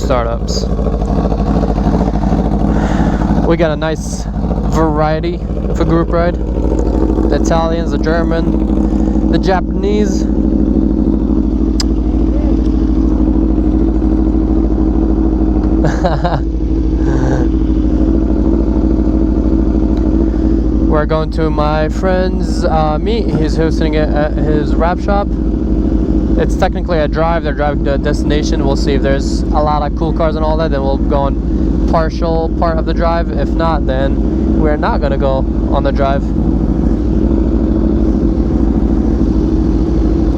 startups. We got a nice variety of a group ride. The Italians, the German, the Japanese. We're going to my friend's meet. He's hosting it at his wrap shop. It's technically a drive. They're driving to a destination. We'll see if there's a lot of cool cars and all that. Then we'll go on partial part of the drive. If not, then we're not gonna go on the drive.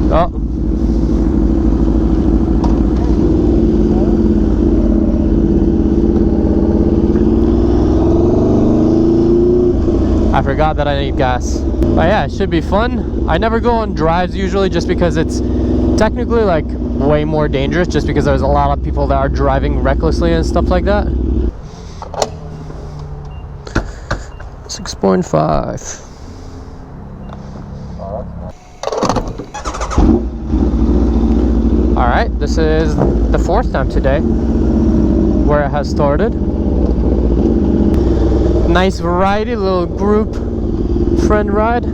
Oh. I forgot that I need gas. But yeah, it should be fun. I never go on drives usually just because it's technically like way more dangerous, just because there's a lot of people that are driving recklessly and stuff like that. 6.5. Alright, this is the 4th time today where it has started. Nice variety, little group friend ride.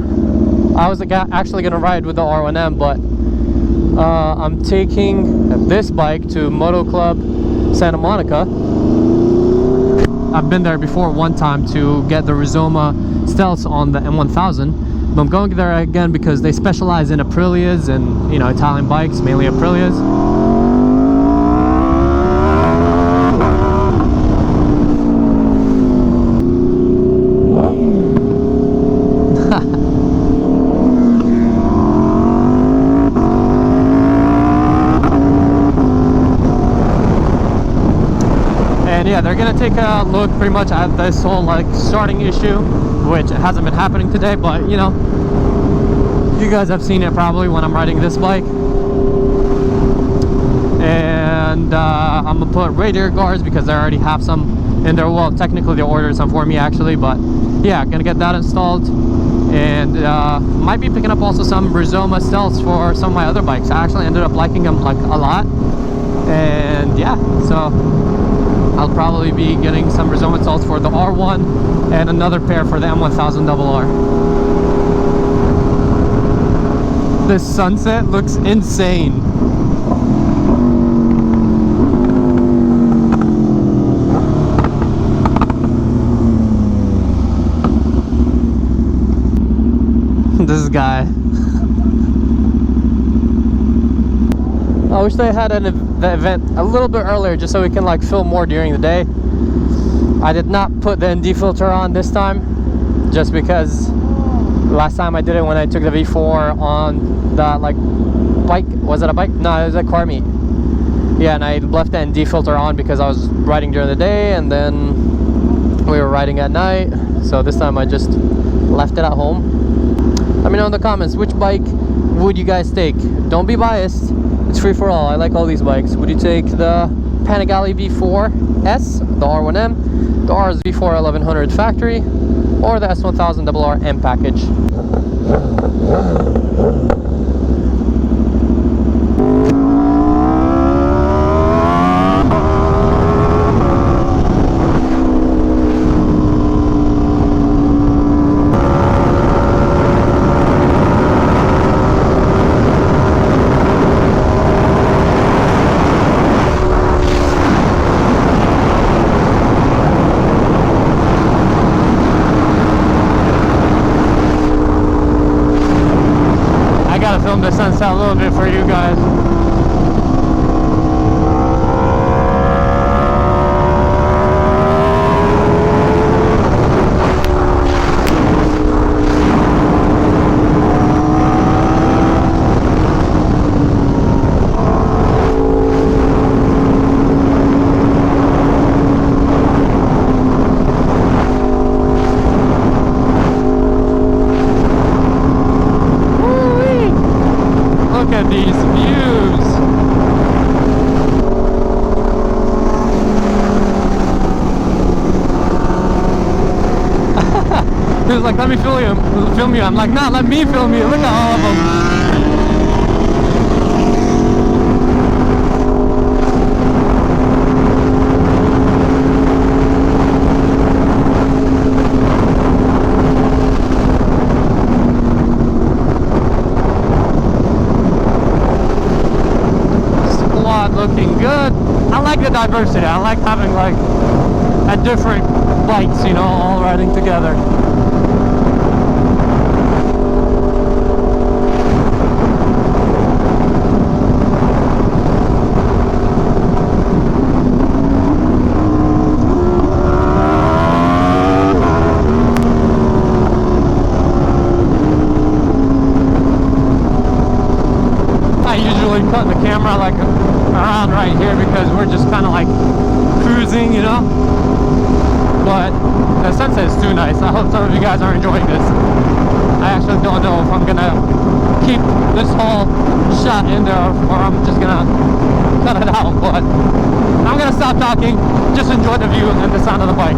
I was actually gonna ride with the R1M, but I'm taking this bike to Moto Club Santa Monica. I've been there before one time to get the Rizoma Stealths on the M1000, but I'm going there again because they specialize in Aprilias and, you know, Italian bikes, mainly Aprilias. Yeah, they're gonna take a look pretty much at this whole like starting issue, which hasn't been happening today, but you know, you guys have seen it probably when I'm riding this bike. And I'm gonna put radiator guards because they already have some in there. Well, technically they ordered some for me actually, but yeah, gonna get that installed. And might be picking up also some Rizoma Stealths for some of my other bikes. I actually ended up liking them like a lot, and yeah, so I'll probably be getting some Rizoma Stealths for the R1 and another pair for the M1000RR. This sunset looks insane. This guy. I wish they had the event a little bit earlier just so we can like film more during the day. I did not put the ND filter on this time just because last time I did it when I took the V4 on the like bike. Was it a bike? No, it was a car meet. Yeah, and I left the ND filter on because I was riding during the day and then we were riding at night. So this time I just left it at home. Let me know in the comments, which bike would you guys take? Don't be biased. It's free for all. I like all these bikes. Would you take the Panigale V4S, the R1M, the RS V4 1100 factory, or the S1000RR M package? Film the sunset a little bit for you guys. These views. He was like, let me film you. I'm like, nah, let me film you. Look at all of them. different bikes, you know, all riding together. I usually put the camera like around right here because we're just kind of like cruising, you know, but the sunset is too nice. I hope some of you guys are enjoying this. I actually don't know if I'm gonna keep this whole shot in there or I'm just gonna cut it out, but I'm gonna stop talking, just enjoy the view and the sound of the bike.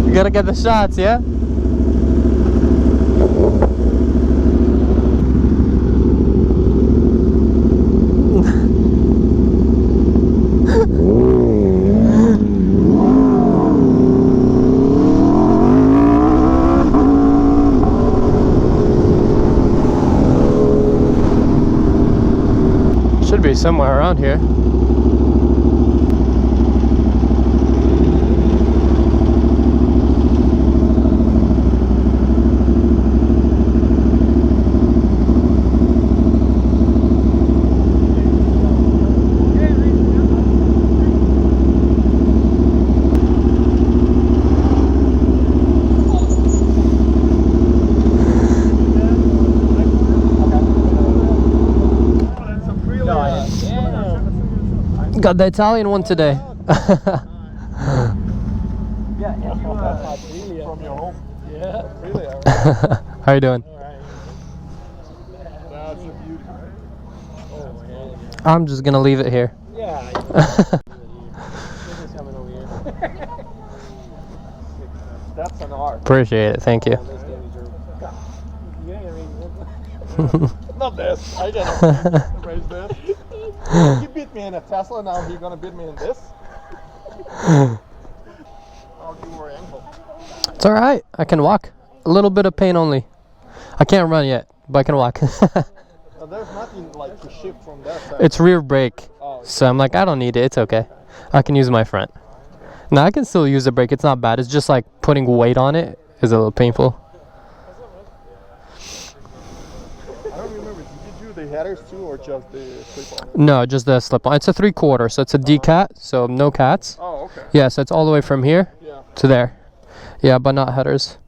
You gotta get the shots, yeah? Should be somewhere around here. Got the Italian one today. From your home. How you doing? That's a beauty. Oh, yeah. I'm just gonna leave it here. Yeah. That's an art. Appreciate it, thank you. Not this. I gotta raise this. He beat me in a Tesla, now he's gonna beat me in this. I'll do more ankle. It's alright, I can walk. A little bit of pain only. I can't run yet, but I can walk. There's nothing like to shift from that side. It's rear brake, Oh, so I'm like, I don't need it, it's okay. I can use my front. No, I can still use the brake, it's not bad. It's just like putting weight on it is a little painful. I don't remember, did you do the headers too or just the slip-on? No, just the slip-on. It's a 3/4, so it's a D-cat, so no cats. Oh, okay. Yeah, so it's all the way from here Yeah. to there. Yeah, but not headers.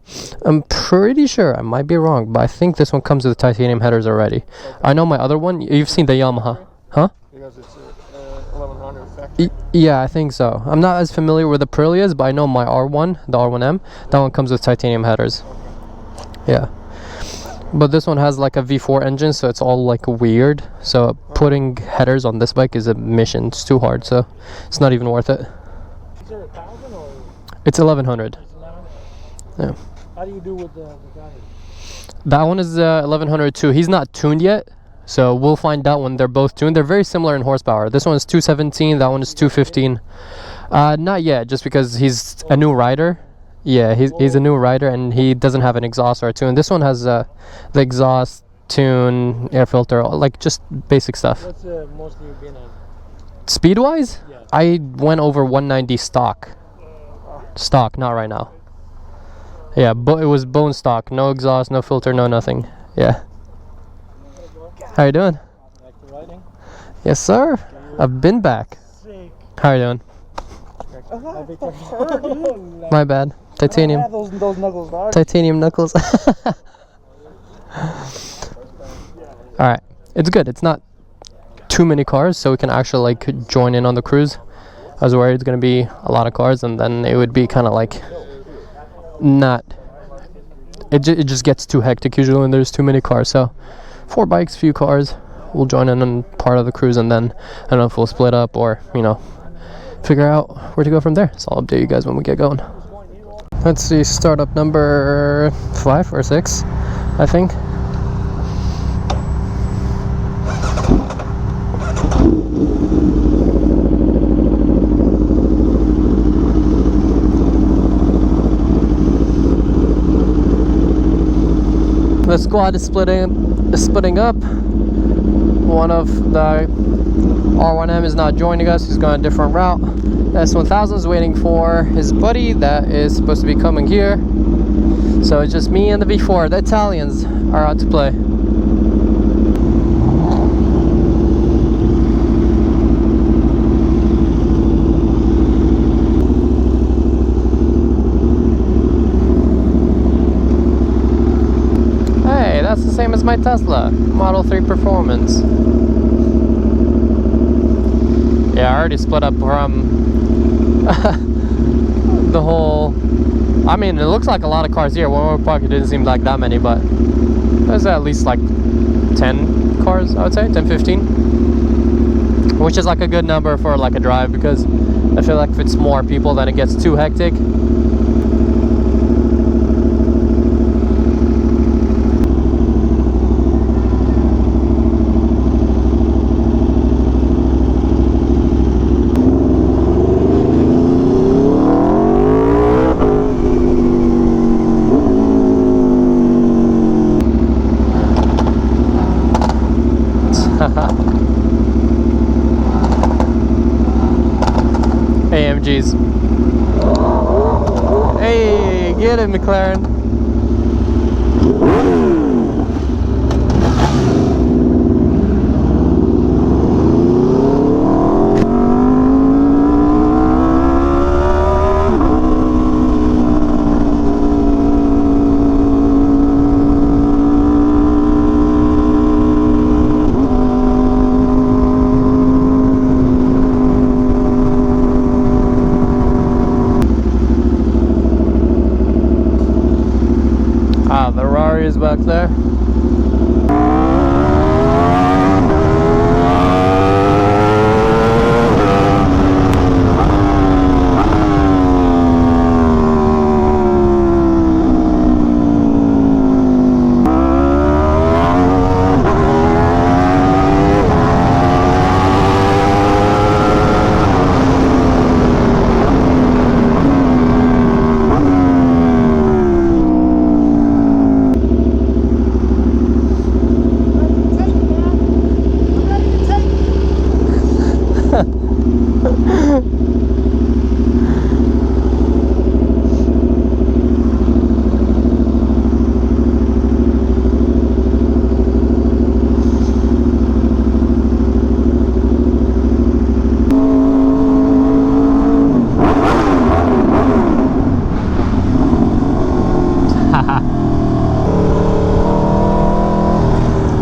I'm pretty sure, I might be wrong, but I think this one comes with titanium headers already. Okay. I know my other one, you've seen the Yamaha, huh? Because it's 1100 factory. Yeah, I think so. I'm not as familiar with the Aprilias, but I know my R1, the R1M, that one comes with titanium headers. Yeah. But this one has like a V4 engine, so it's all like weird. So putting headers on this bike is a mission. It's too hard, so it's not even worth it. Is there 1,000 or It's 1100. it's 11? Yeah. How do you do with the guy? That one is 1100 too. He's not tuned yet, so we'll find out when they're both tuned. They're very similar in horsepower. This one is 217, that one is 215. Not yet, just because he's a new rider. Yeah, he's a new rider and he doesn't have an exhaust or a tune. This one has the exhaust, tune, air filter, like just basic stuff. What's mostly you've been on? Speed-wise, Yeah. I went over 190 stock. Stock, not right now. Yeah, but it was bone stock, no exhaust, no filter, no nothing. Yeah. How you doing? Like the riding? Yes, sir. I've been back. Sick. How you doing? My bad. Titanium. Those knuckles, dog. Titanium knuckles. Alright. It's good. It's not too many cars, so we can actually like join in on the cruise. I was worried it's going to be a lot of cars, and then it would be kind of like not... It just gets too hectic usually when there's too many cars. So 4 bikes, few cars. We'll join in on part of the cruise, and then I don't know if we'll split up or, you know, figure out where to go from there. So I'll update you guys when we get going. Let's see, startup number 5 or 6, I think. The squad is splitting up. One of the R1M is not joining us. He's going a different route. S1000 is waiting for his buddy that is supposed to be coming here. So it's just me and the V4. The Italians are out to play. Hey, that's the same as my Tesla Model 3 Performance. Yeah, I already split up from the whole... I mean, it looks like a lot of cars here. When we were parked, it didn't seem like that many, but there's at least like 10 cars, I would say, 10, 15. Which is like a good number for like a drive, because I feel like if it's more people, then it gets too hectic. AMGs. Hey, get it, McLaren. Ferrari is back there.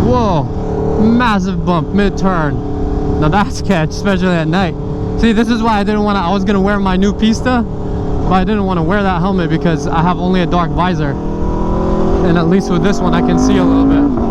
Whoa, massive bump mid-turn. Now that's catch, especially at night. See, this is why I didn't want to, I was going to wear my new Pista, but I didn't want to wear that helmet because I have only a dark visor. And at least with this one I can see a little bit.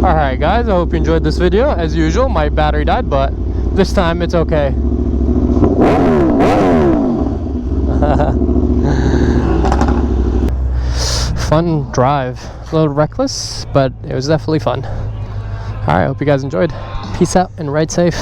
Alright guys, I hope you enjoyed this video. As usual, my battery died, but this time it's okay. Fun drive. A little reckless, but it was definitely fun. Alright, hope you guys enjoyed. Peace out and ride safe.